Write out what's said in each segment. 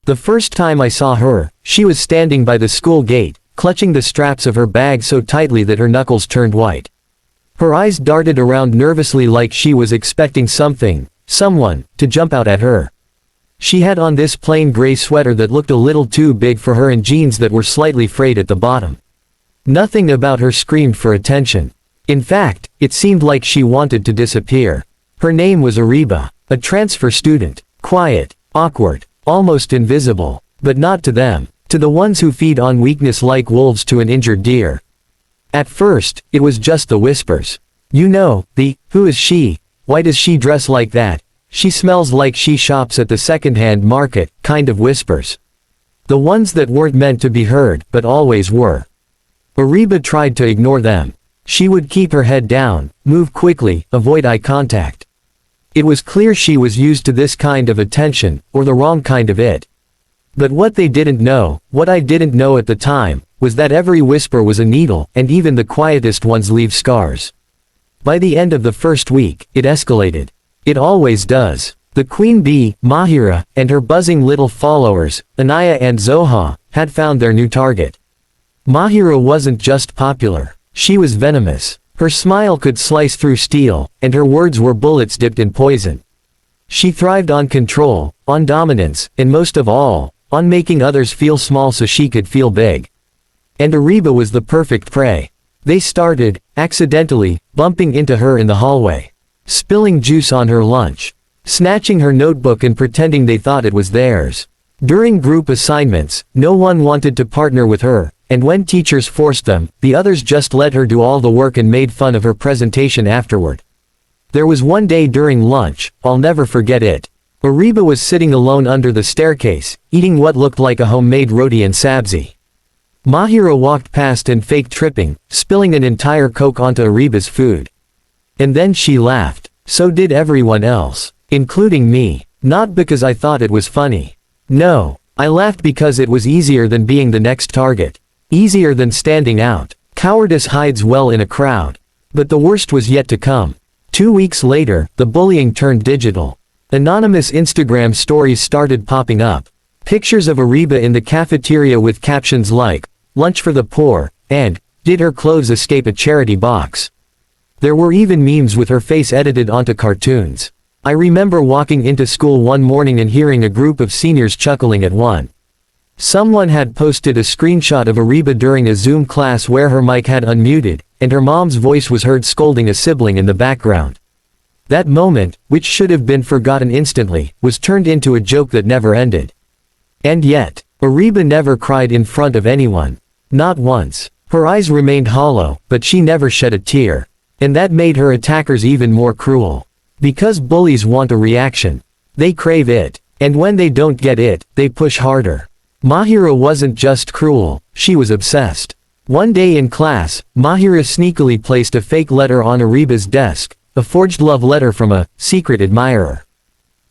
The first time I saw her, she was standing by the school gate, clutching the straps of her bag so tightly that her knuckles turned white. Her eyes darted around nervously like she was expecting someone, to jump out at her. She had on this plain gray sweater that looked a little too big for her and jeans that were slightly frayed at the bottom. Nothing about her screamed for attention. In fact, it seemed like she wanted to disappear. Her name was Ariba, a transfer student, quiet, awkward, almost invisible, but not to them, to the ones who feed on weakness like wolves to an injured deer. At first, it was just the whispers. You know, who is she, why does she dress like that, she smells like she shops at the second-hand market, kind of whispers. The ones that weren't meant to be heard, but always were. Ariba tried to ignore them. She would keep her head down, move quickly, avoid eye contact. It was clear she was used to this kind of attention, or the wrong kind of it. But what they didn't know, what I didn't know at the time, was that every whisper was a needle, and even the quietest ones leave scars. By the end of the first week, it escalated. It always does. The queen bee, Mahira, and her buzzing little followers, Anaya and Zoha, had found their new target. Mahira wasn't just popular. She was venomous. Her smile could slice through steel, and her words were bullets dipped in poison. She thrived on control, on dominance, and most of all, on making others feel small so she could feel big. And Ariba was the perfect prey. They started, accidentally, bumping into her in the hallway. Spilling juice on her lunch. Snatching her notebook and pretending they thought it was theirs. During group assignments, no one wanted to partner with her, and when teachers forced them, the others just let her do all the work and made fun of her presentation afterward. There was one day during lunch, I'll never forget it. Ariba was sitting alone under the staircase, eating what looked like a homemade roti and sabzi. Mahira walked past and faked tripping, spilling an entire Coke onto Ariba's food. And then she laughed. So did everyone else, including me. Not because I thought it was funny. No, I laughed because it was easier than being the next target. Easier than standing out. Cowardice hides well in a crowd. But the worst was yet to come. 2 weeks later, the bullying turned digital. Anonymous Instagram stories started popping up. Pictures of Ariba in the cafeteria with captions like, "Lunch for the poor," and, "Did her clothes escape a charity box?" There were even memes with her face edited onto cartoons. I remember walking into school one morning and hearing a group of seniors chuckling at one. Someone had posted a screenshot of Ariba during a Zoom class where her mic had unmuted, and her mom's voice was heard scolding a sibling in the background. That moment, which should have been forgotten instantly, was turned into a joke that never ended. And yet, Ariba never cried in front of anyone. Not once. Her eyes remained hollow, but she never shed a tear. And that made her attackers even more cruel. Because bullies want a reaction. They crave it. And when they don't get it, they push harder. Mahira wasn't just cruel, she was obsessed. One day in class, Mahira sneakily placed a fake letter on Ariba's desk, a forged love letter from a secret admirer.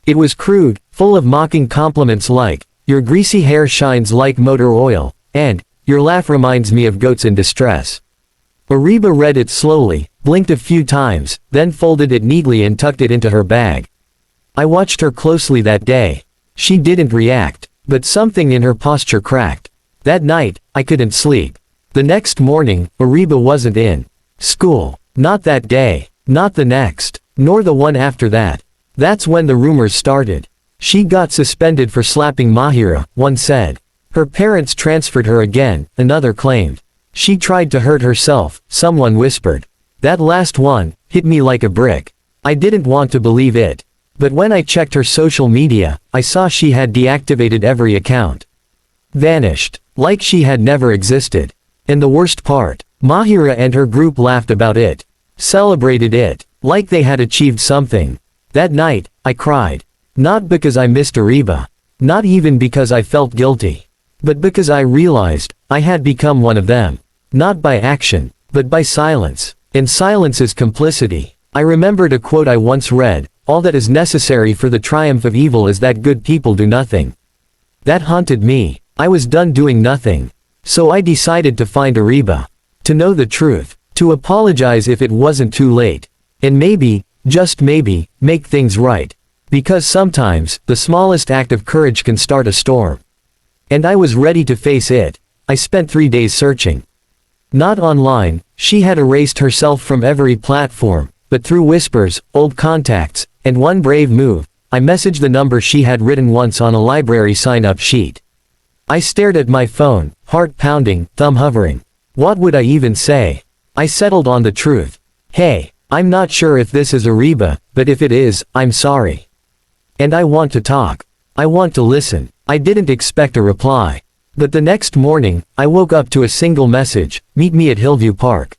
It was crude, full of mocking compliments like, "Your greasy hair shines like motor oil," and, "Your laugh reminds me of goats in distress." Ariba read it slowly, blinked a few times, then folded it neatly and tucked it into her bag. I watched her closely that day. She didn't react, but something in her posture cracked. That night, I couldn't sleep. The next morning, Ariba wasn't in school. Not that day, not the next, nor the one after that. That's when the rumors started. She got suspended for slapping Mahira, one said. Her parents transferred her again, another claimed. She tried to hurt herself, someone whispered. That last one hit me like a brick. I didn't want to believe it. But when I checked her social media, I saw she had deactivated every account. Vanished. Like she had never existed. And the worst part, Mahira and her group laughed about it. Celebrated it, like they had achieved something. That night, I cried. Not because I missed Ariba. Not even because I felt guilty. But because I realized, I had become one of them. Not by action, but by silence. And silence is complicity. I remembered a quote I once read, "All that is necessary for the triumph of evil is that good people do nothing." That haunted me. I was done doing nothing. So I decided to find Ariba. To know the truth. To apologize if it wasn't too late. And maybe, just maybe, make things right. Because sometimes, the smallest act of courage can start a storm. And I was ready to face it. I spent 3 days searching. Not online, she had erased herself from every platform, but through whispers, old contacts, and one brave move, I messaged the number she had written once on a library sign-up sheet. I stared at my phone, heart pounding, thumb hovering. What would I even say? I settled on the truth. Hey, I'm not sure if this is Ariba, but if it is, I'm sorry. And I want to talk. I want to listen. I didn't expect a reply. But the next morning, I woke up to a single message, meet me at Hillview Park.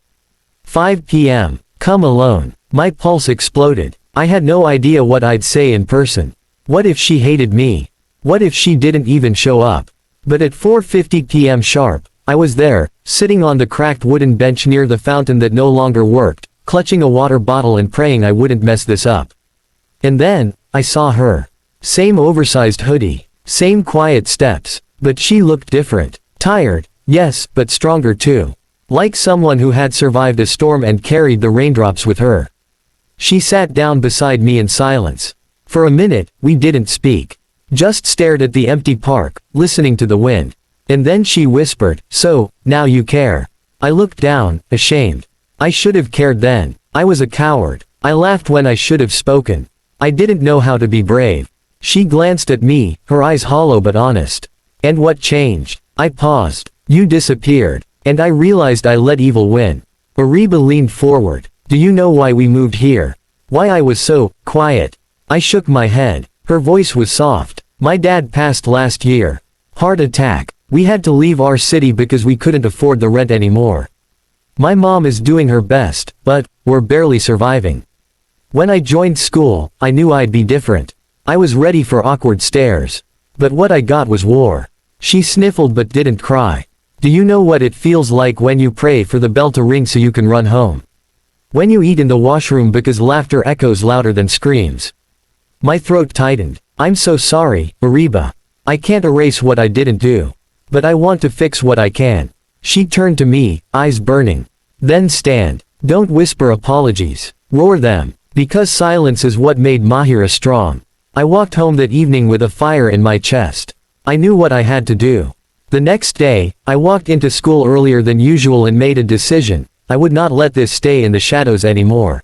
5 p.m. Come alone. My pulse exploded. I had no idea what I'd say in person. What if she hated me? What if she didn't even show up? But at 4:50 p.m. sharp, I was there, sitting on the cracked wooden bench near the fountain that no longer worked, clutching a water bottle and praying I wouldn't mess this up. And then, I saw her. Same oversized hoodie. Same quiet steps. But she looked different. Tired, yes, but stronger too. Like someone who had survived a storm and carried the raindrops with her. She sat down beside me in silence. For a minute, we didn't speak. Just stared at the empty park, listening to the wind. And then she whispered, "So, now you care." I looked down, ashamed. I should have cared then. I was a coward. I laughed when I should have spoken. I didn't know how to be brave. She glanced at me, her eyes hollow but honest. And what changed? I paused. You disappeared. And I realized I let evil win. Ariba leaned forward. Do you know why we moved here? Why I was so quiet? I shook my head. Her voice was soft. My dad passed last year. Heart attack. We had to leave our city because we couldn't afford the rent anymore. My mom is doing her best, but we're barely surviving. When I joined school, I knew I'd be different. I was ready for awkward stares. But what I got was war. She sniffled but didn't cry. Do you know what it feels like when you pray for the bell to ring so you can run home? When you eat in the washroom because laughter echoes louder than screams. My throat tightened. I'm so sorry, Ariba. I can't erase what I didn't do. But I want to fix what I can. She turned to me, eyes burning. Then stand. Don't whisper apologies. Roar them. Because silence is what made Mahira strong. I walked home that evening with a fire in my chest. I knew what I had to do. The next day, I walked into school earlier than usual and made a decision. I would not let this stay in the shadows anymore.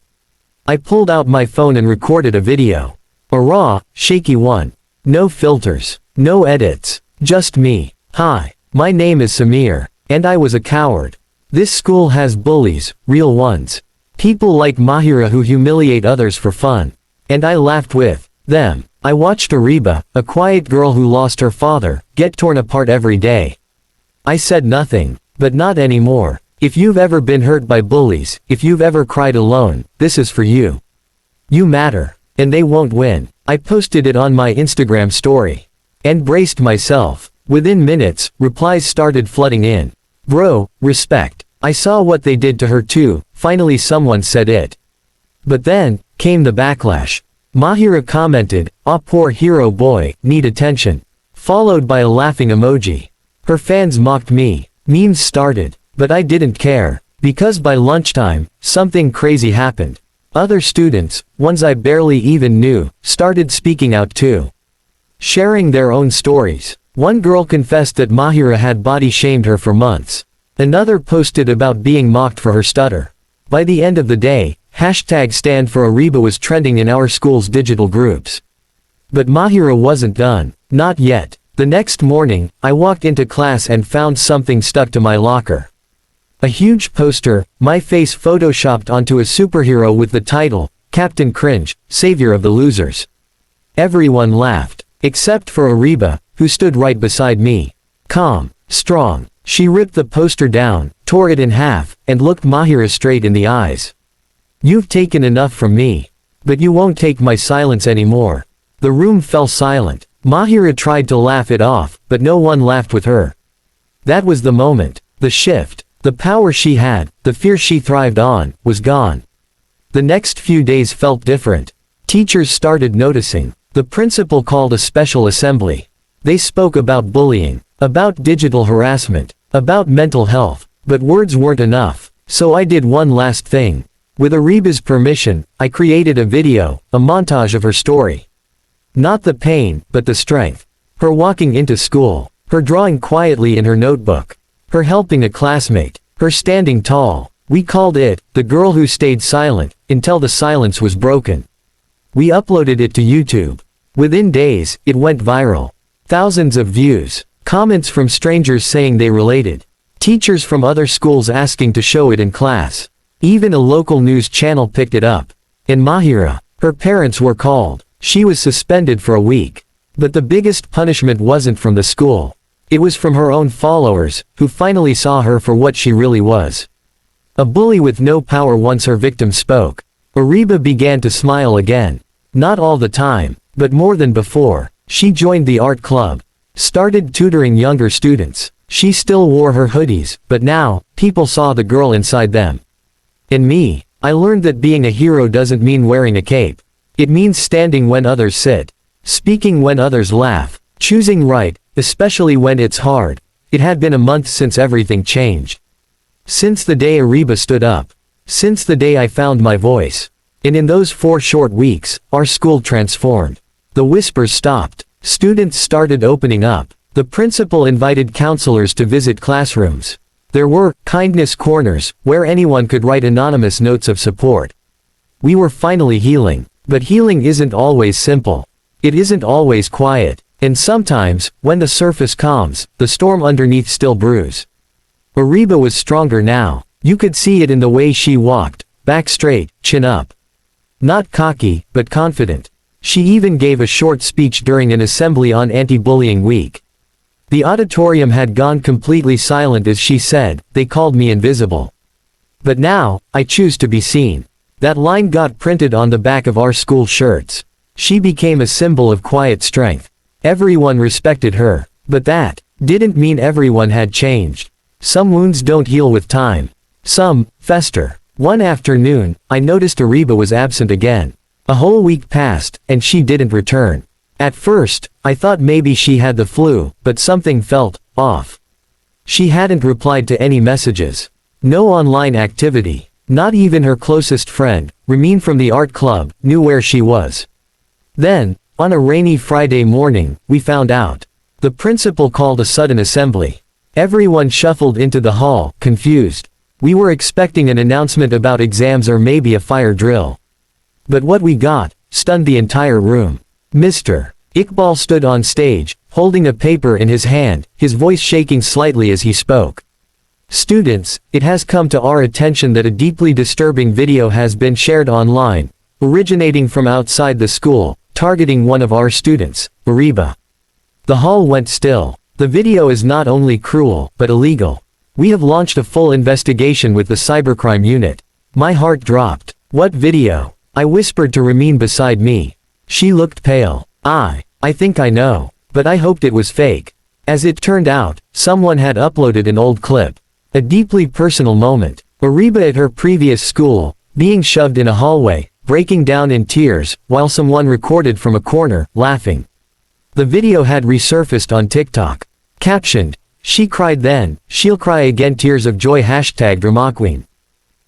I pulled out my phone and recorded a video. A raw, shaky one. No filters. No edits. Just me. Hi. My name is Samir. And I was a coward. This school has bullies, real ones. People like Mahira who humiliate others for fun. And I laughed with them. I watched Ariba, a quiet girl who lost her father, get torn apart every day. I said nothing. But not anymore. If you've ever been hurt by bullies, if you've ever cried alone, this is for you. You matter. And they won't win. I posted it on my Instagram story. And braced myself. Within minutes, replies started flooding in. Bro, respect. I saw what they did to her too. Finally someone said it. But then, came the backlash. Mahira commented, "Aw poor hero boy, need attention." Followed by a laughing emoji. Her fans mocked me. Memes started. But I didn't care. Because by lunchtime, something crazy happened. Other students, ones I barely even knew, started speaking out too. Sharing their own stories. One girl confessed that Mahira had body shamed her for months. Another posted about being mocked for her stutter. By the end of the day, #stand for Ariba was trending in our school's digital groups. But Mahira wasn't done. Not yet. The next morning, I walked into class and found something stuck to my locker. A huge poster, my face photoshopped onto a superhero with the title, Captain Cringe, Savior of the Losers. Everyone laughed. Except for Ariba, who stood right beside me. Calm. Strong. She ripped the poster down, tore it in half, and looked Mahira straight in the eyes. You've taken enough from me. But you won't take my silence anymore. The room fell silent. Mahira tried to laugh it off, but no one laughed with her. That was the moment. The shift. The power she had, the fear she thrived on, was gone. The next few days felt different. Teachers started noticing. The principal called a special assembly. They spoke about bullying, about digital harassment, about mental health. But words weren't enough. So I did one last thing. With Ariba's permission, I created a video, a montage of her story. Not the pain, but the strength. Her walking into school. Her drawing quietly in her notebook. Her helping a classmate. Her standing tall. We called it, The Girl Who Stayed Silent, until the silence was broken. We uploaded it to YouTube. Within days, it went viral. Thousands of views. Comments from strangers saying they related. Teachers from other schools asking to show it in class. Even a local news channel picked it up. In Mahira, her parents were called. She was suspended for a week. But the biggest punishment wasn't from the school. It was from her own followers, who finally saw her for what she really was. A bully with no power. Once her victim spoke, Ariba began to smile again. Not all the time, but more than before. She joined the art club. Started tutoring younger students. She still wore her hoodies, but now, people saw the girl inside them. In me, I learned that being a hero doesn't mean wearing a cape. It means standing when others sit. Speaking when others laugh. Choosing right, especially when it's hard. It had been a month since everything changed. Since the day Ariba stood up. Since the day I found my voice. And in those 4 short weeks, our school transformed. The whispers stopped. Students started opening up. The principal invited counselors to visit classrooms. There were kindness corners, where anyone could write anonymous notes of support. We were finally healing. But healing isn't always simple. It isn't always quiet. And sometimes, when the surface calms, the storm underneath still brews. Ariba was stronger now. You could see it in the way she walked, back straight, chin up. Not cocky, but confident. She even gave a short speech during an assembly on Anti-Bullying Week. The auditorium had gone completely silent as she said, "They called me invisible. But now, I choose to be seen." That line got printed on the back of our school shirts. She became a symbol of quiet strength. Everyone respected her. But that didn't mean everyone had changed. Some wounds don't heal with time. Some fester. One afternoon, I noticed Ariba was absent again. A whole week passed, and she didn't return. At first, I thought maybe she had the flu, but something felt off. She hadn't replied to any messages. No online activity. Not even her closest friend, Ramin from the art club, knew where she was. Then, on a rainy Friday morning, we found out. The principal called a sudden assembly. Everyone shuffled into the hall, confused. We were expecting an announcement about exams or maybe a fire drill. But what we got stunned the entire room. Mr. Iqbal stood on stage, holding a paper in his hand, his voice shaking slightly as he spoke. "Students, it has come to our attention that a deeply disturbing video has been shared online, originating from outside the school, targeting one of our students, Ariba." The hall went still. The video is not only cruel, but illegal. We have launched a full investigation with the cybercrime unit. My heart dropped. "What video?" I whispered to Ramin beside me. She looked pale. I think I know. But I hoped it was fake. As it turned out, someone had uploaded an old clip. A deeply personal moment. Ariba at her previous school, being shoved in a hallway, breaking down in tears, while someone recorded from a corner, laughing. The video had resurfaced on TikTok. Captioned, "She cried then, she'll cry again, tears of joy #DramaQueen."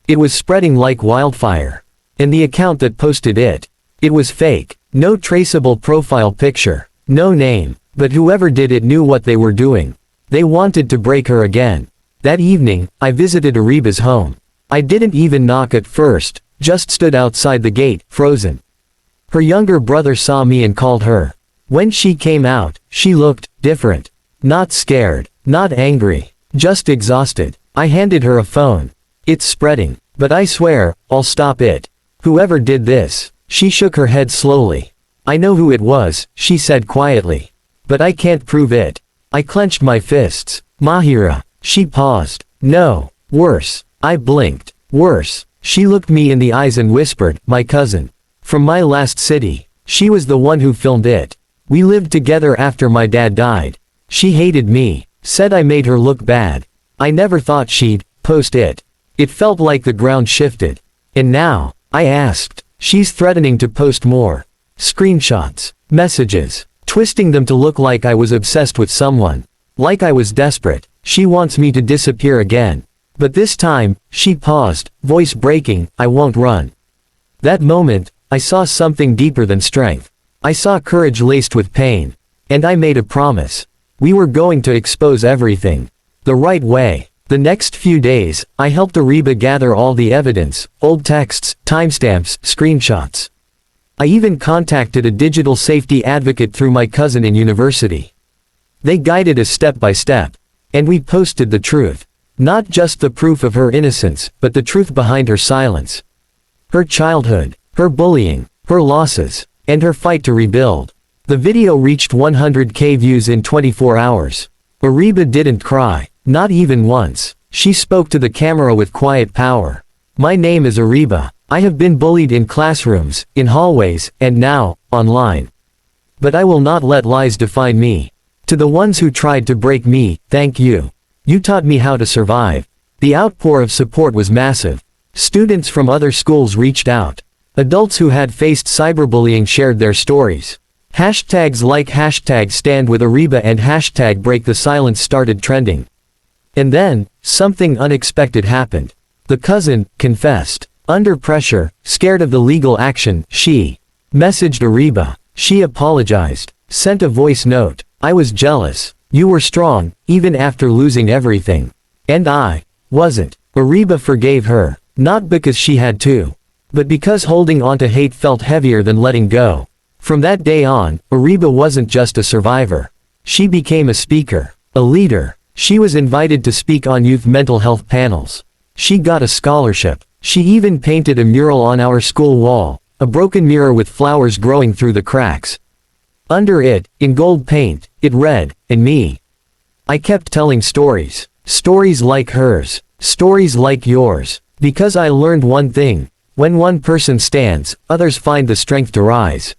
It was spreading like wildfire. And the account that posted it. It was fake. No traceable profile picture. No name. But whoever did it knew what they were doing. They wanted to break her again. That evening, I visited Ariba's home. I didn't even knock at first, just stood outside the gate, frozen. Her younger brother saw me and called her. When she came out, she looked different. Not scared, not angry, just exhausted. I handed her a phone. "It's spreading. But I swear, I'll stop it. Whoever did this." She shook her head slowly. "I know who it was," she said quietly. "But I can't prove it." I clenched my fists. "Mahira." She paused. "No. Worse." I blinked. "Worse." She looked me in the eyes and whispered, "My cousin. From my last city. She was the one who filmed it. We lived together after my dad died. She hated me. Said I made her look bad. I never thought she'd post it." It felt like the ground shifted. "And now?" I asked. "She's threatening to post more. Screenshots. Messages. Twisting them to look like I was obsessed with someone. Like I was desperate. She wants me to disappear again. But this time," she paused, voice breaking, "I won't run." That moment, I saw something deeper than strength. I saw courage laced with pain. And I made a promise. We were going to expose everything. The right way. The next few days, I helped Ariba gather all the evidence, old texts, timestamps, screenshots. I even contacted a digital safety advocate through my cousin in university. They guided us step by step. And we posted the truth. Not just the proof of her innocence, but the truth behind her silence. Her childhood, her bullying, her losses, and her fight to rebuild. The video reached 100K views in 24 hours. Ariba didn't cry. Not even once. She spoke to the camera with quiet power. My name is Ariba. I have been bullied in classrooms, in hallways, and now, online. But I will not let lies define me. To the ones who tried to break me, thank you. You taught me how to survive. The outpour of support was massive. Students from other schools reached out. Adults who had faced cyberbullying shared their stories. Hashtags like #StandWithAriba and #BreakTheSilence started trending. And then, something unexpected happened. The cousin confessed. Under pressure, scared of the legal action, she messaged Ariba. She apologized. Sent a voice note. I was jealous. You were strong, even after losing everything. And I wasn't. Ariba forgave her. Not because she had to. But because holding on to hate felt heavier than letting go. From that day on, Ariba wasn't just a survivor. She became a speaker. A leader. She was invited to speak on youth mental health panels. She got a scholarship. She even painted a mural on our school wall, a broken mirror with flowers growing through the cracks. Under it, in gold paint, it read, "And me." I kept telling stories. Stories like hers. Stories like yours. Because I learned one thing. When one person stands, others find the strength to rise.